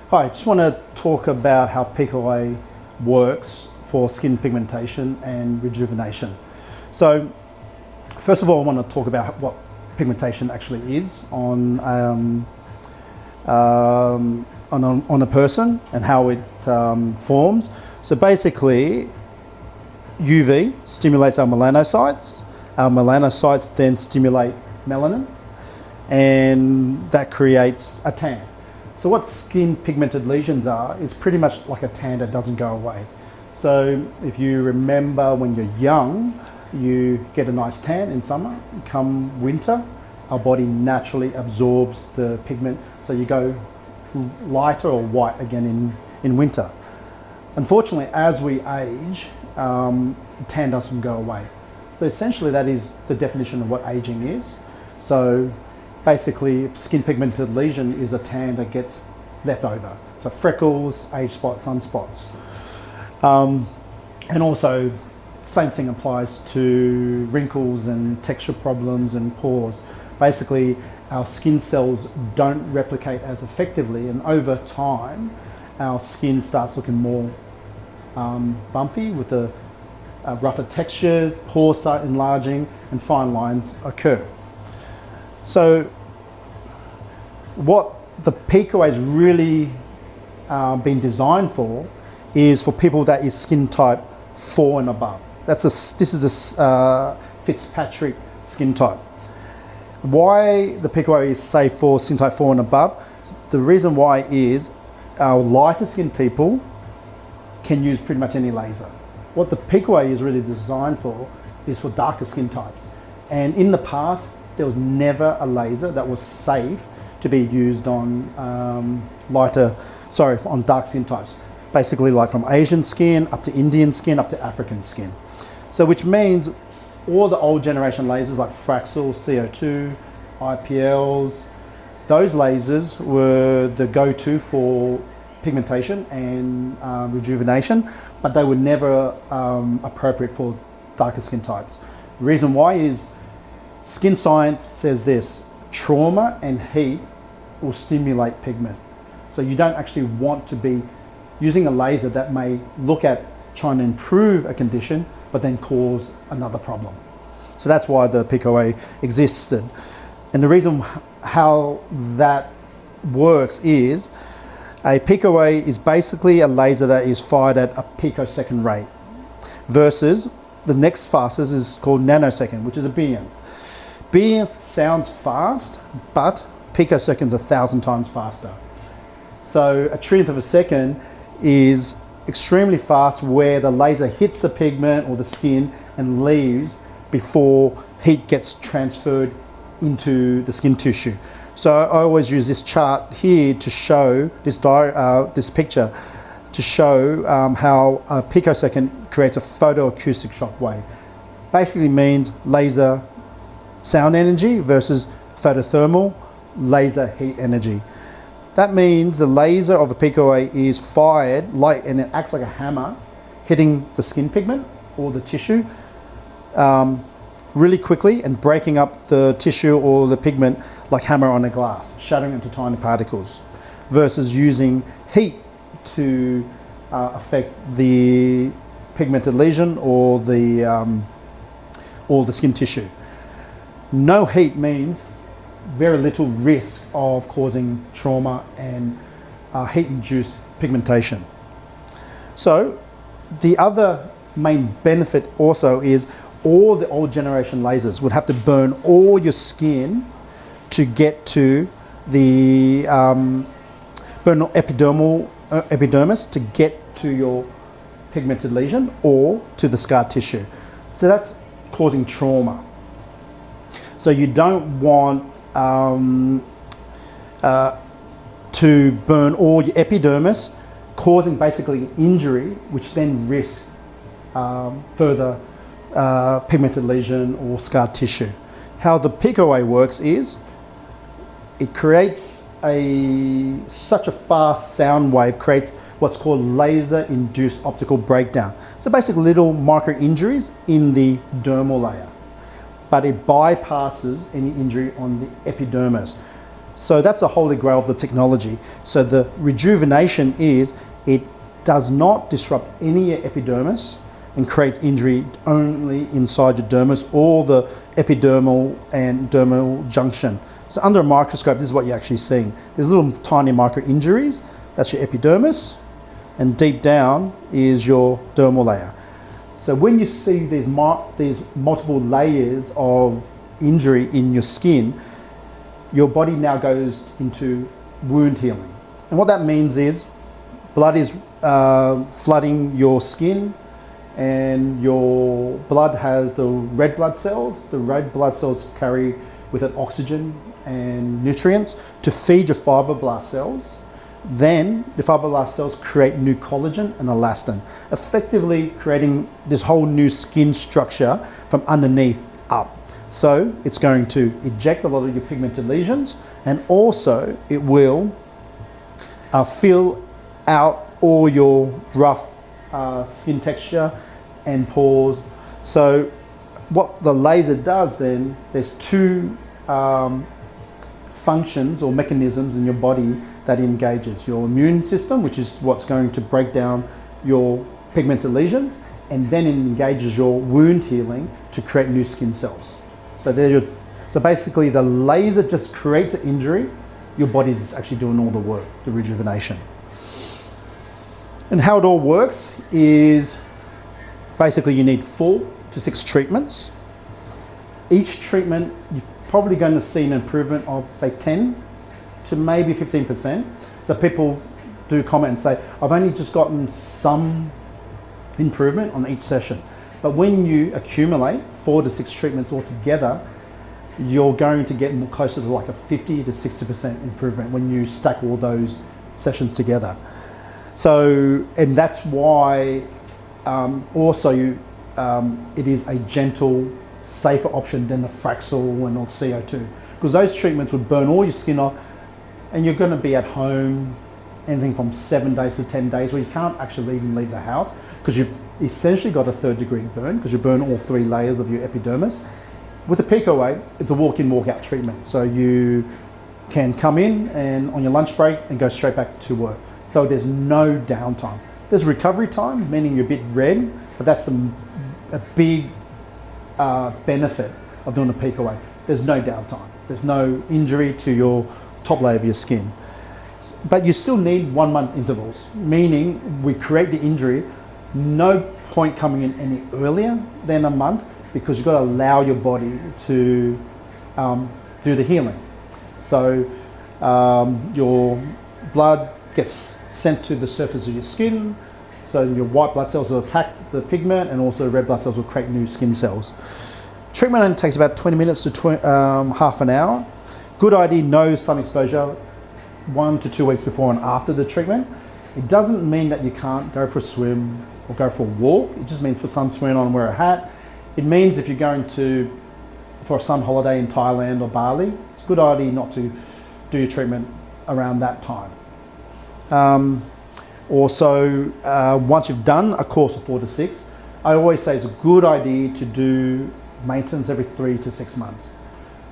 Hi, I just want to talk about how PicoWay works for skin pigmentation and rejuvenation. So, first of all, I want to talk about what pigmentation actually is on a person and how it forms. So basically, UV stimulates our melanocytes. Our melanocytes then stimulate melanin, and that creates a tan. So what skin pigmented lesions are is pretty much like a tan that doesn't go away. So if you remember when you're young, you get a nice tan in summer. Come winter, our body naturally absorbs the pigment, so you go lighter or white again in winter. Unfortunately, as we age, tan doesn't go away. So essentially that is the definition of what aging is. So basically, skin pigmented lesion is a tan that gets left over. So freckles, age spots, sunspots. And also, same thing applies to wrinkles and texture problems and pores. Basically, our skin cells don't replicate as effectively, and over time, our skin starts looking more bumpy with the rougher textures, pores start enlarging, and fine lines occur. So what the PicoWay has really been designed for is for people that is skin type 4 and above. This is a Fitzpatrick skin type. Why the PicoWay is safe for skin type 4 and above? The reason why is our lighter skin people can use pretty much any laser. What the PicoWay is really designed for is for darker skin types. And in the past, there was never a laser that was safe to be used on on dark skin types. Basically like from Asian skin up to Indian skin up to African skin. So which means all the old generation lasers like freckles, CO2, IPLs, those lasers were the go-to for pigmentation and rejuvenation, but they were never appropriate for darker skin types. The reason why is skin science says this: trauma and heat will stimulate pigment. So you don't actually want to be using a laser that may look at trying to improve a condition, but then cause another problem. So that's why the PicoWay existed. And the reason how that works is a PicoWay is basically a laser that is fired at a picosecond rate versus the next fastest is called nanosecond, which is a billionth. Billionth sounds fast, but picosecond's 1,000 times faster. So a trillionth of a second is extremely fast, where the laser hits the pigment or the skin and leaves before heat gets transferred into the skin tissue. So I always use this chart here to show this picture to show how a picosecond creates a photoacoustic shock wave. Basically means laser sound energy versus photothermal laser heat energy. That means the laser of a PicoWay is fired and it acts like a hammer, hitting the skin pigment or the tissue really quickly and breaking up the tissue or the pigment like hammer on a glass, shattering into tiny particles, versus using heat to affect the pigmented lesion or the skin tissue. No heat means very little risk of causing trauma and heat-induced pigmentation. So the other main benefit also is all the old generation lasers would have to burn all your skin to get to the burn epidermis to get to your pigmented lesion or to the scar tissue. So that's causing trauma. So you don't want to burn all your epidermis, causing basically injury, which then risks further pigmented lesion or scar tissue. How the PicoWay works is it creates such a fast sound wave, creates what's called laser-induced optical breakdown. So basically little micro injuries in the dermal layer, but it bypasses any injury on the epidermis. So that's the holy grail of the technology. So the rejuvenation is, it does not disrupt any epidermis and creates injury only inside your dermis or the epidermal and dermal junction. So under a microscope, this is what you're actually seeing. There's little tiny micro injuries. That's your epidermis, and deep down is your dermal layer. So when you see these multiple layers of injury in your skin, your body now goes into wound healing. And what that means is blood is flooding your skin, and your blood has the red blood cells. The red blood cells carry with it oxygen and nutrients to feed your fibroblast cells. Then the fibroblast cells create new collagen and elastin, effectively creating this whole new skin structure from underneath up. So it's going to eject a lot of your pigmented lesions, and also it will fill out all your rough skin texture and pores. So what the laser does then, there's two functions or mechanisms in your body that engages your immune system, which is what's going to break down your pigmented lesions, and then it engages your wound healing to create new skin cells. So basically the laser just creates an injury, your body's actually doing all the work, the rejuvenation. And how it all works is basically you need 4 to 6 treatments. Each treatment, you're probably going to see an improvement of say 10 to maybe 15%. So people do comment and say, I've only just gotten some improvement on each session. But when you accumulate 4 to 6 treatments altogether, you're going to get more closer to like a 50 to 60% improvement when you stack all those sessions together. So, and that's why it is a gentle, safer option than the Fraxel and or CO2, because those treatments would burn all your skin off, and you're going to be at home anything from 7 days to 10 days where you can't actually even leave the house, because you've essentially got a 3rd degree burn, because you burn all 3 layers of your epidermis. With the PicoWay, it's a walk-in, walk-out treatment. So you can come in and on your lunch break and go straight back to work. So there's no downtime. There's recovery time, meaning you're a bit red, but that's a big benefit of doing the PicoWay. There's no downtime. There's no injury to your top layer of your skin. But you still need 1 month intervals, meaning we create the injury, no point coming in any earlier than a month, because you've got to allow your body to do the healing. So your blood gets sent to the surface of your skin, so your white blood cells will attack the pigment, and also red blood cells will create new skin cells. Treatment only takes about 20 minutes to half an hour. Good idea, no sun exposure 1 to 2 weeks before and after the treatment. It doesn't mean that you can't go for a swim or go for a walk. It just means put sunscreen on and wear a hat. It means if you're going for a sun holiday in Thailand or Bali, it's a good idea not to do your treatment around that time. Also, once you've done a course of 4 to 6, I always say it's a good idea to do maintenance every 3 to 6 months.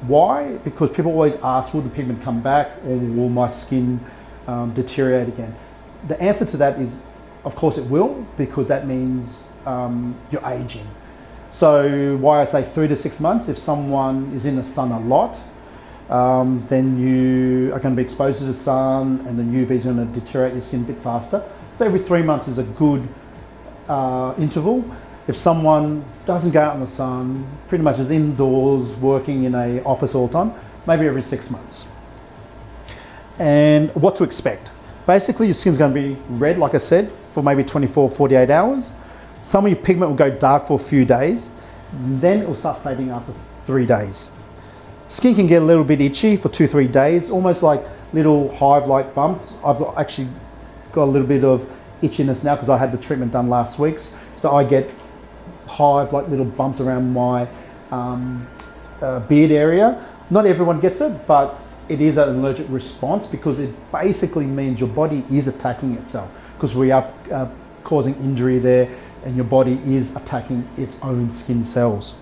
Why? Because people always ask, will the pigment come back, or will my skin deteriorate again? The answer to that is, of course it will, because that means you're aging. So why I say 3 to 6 months, if someone is in the sun a lot, then you are going to be exposed to the sun, and the UV is going to deteriorate your skin a bit faster. So every 3 months is a good interval. If someone doesn't go out in the sun, pretty much is indoors working in an office all the time, maybe every 6 months. And what to expect? Basically, your skin's going to be red, like I said, for maybe 24, 48 hours. Some of your pigment will go dark for a few days, then it will start fading after 3 days. Skin can get a little bit itchy for 2-3 days, almost like little hive-like bumps. I've actually got a little bit of itchiness now because I had the treatment done last week. So I get hive-like little bumps around my beard area. Not everyone gets it, but it is an allergic response, because it basically means your body is attacking itself, because we are causing injury there, and your body is attacking its own skin cells.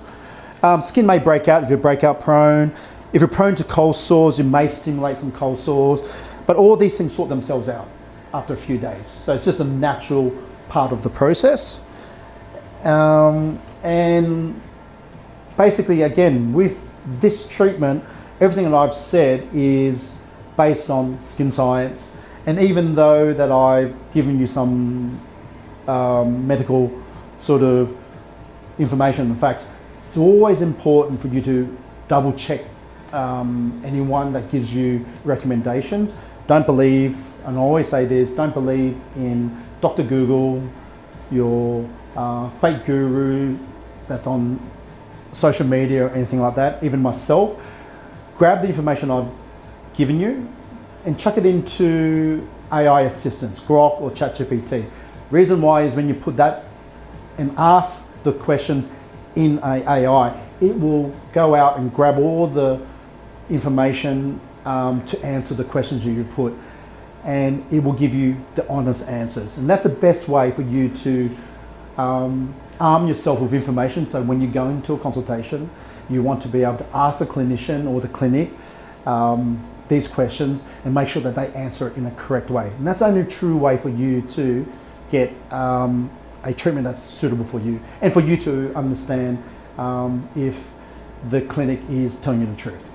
Skin may break out if you're breakout prone. If you're prone to cold sores, you may stimulate some cold sores, but all these things sort themselves out after a few days. So it's just a natural part of the process. And basically, again, with this treatment, everything that I've said is based on skin science. And even though that I've given you some medical sort of information and facts, it's always important for you to double check anyone that gives you recommendations. Don't believe, and I always say this, don't believe in Dr. Google, your fake guru that's on social media or anything like that. Even myself, grab the information I've given you and chuck it into AI assistants, Grok or ChatGPT. Reason why is when you put that and ask the questions in AI, it will go out and grab all the information to answer the questions you put, and it will give you the honest answers. And that's the best way for you to arm yourself with information, so when you're going to a consultation, you want to be able to ask the clinician or the clinic these questions and make sure that they answer it in a correct way. And that's the only true way for you to get a treatment that's suitable for you, and for you to understand if the clinic is telling you the truth.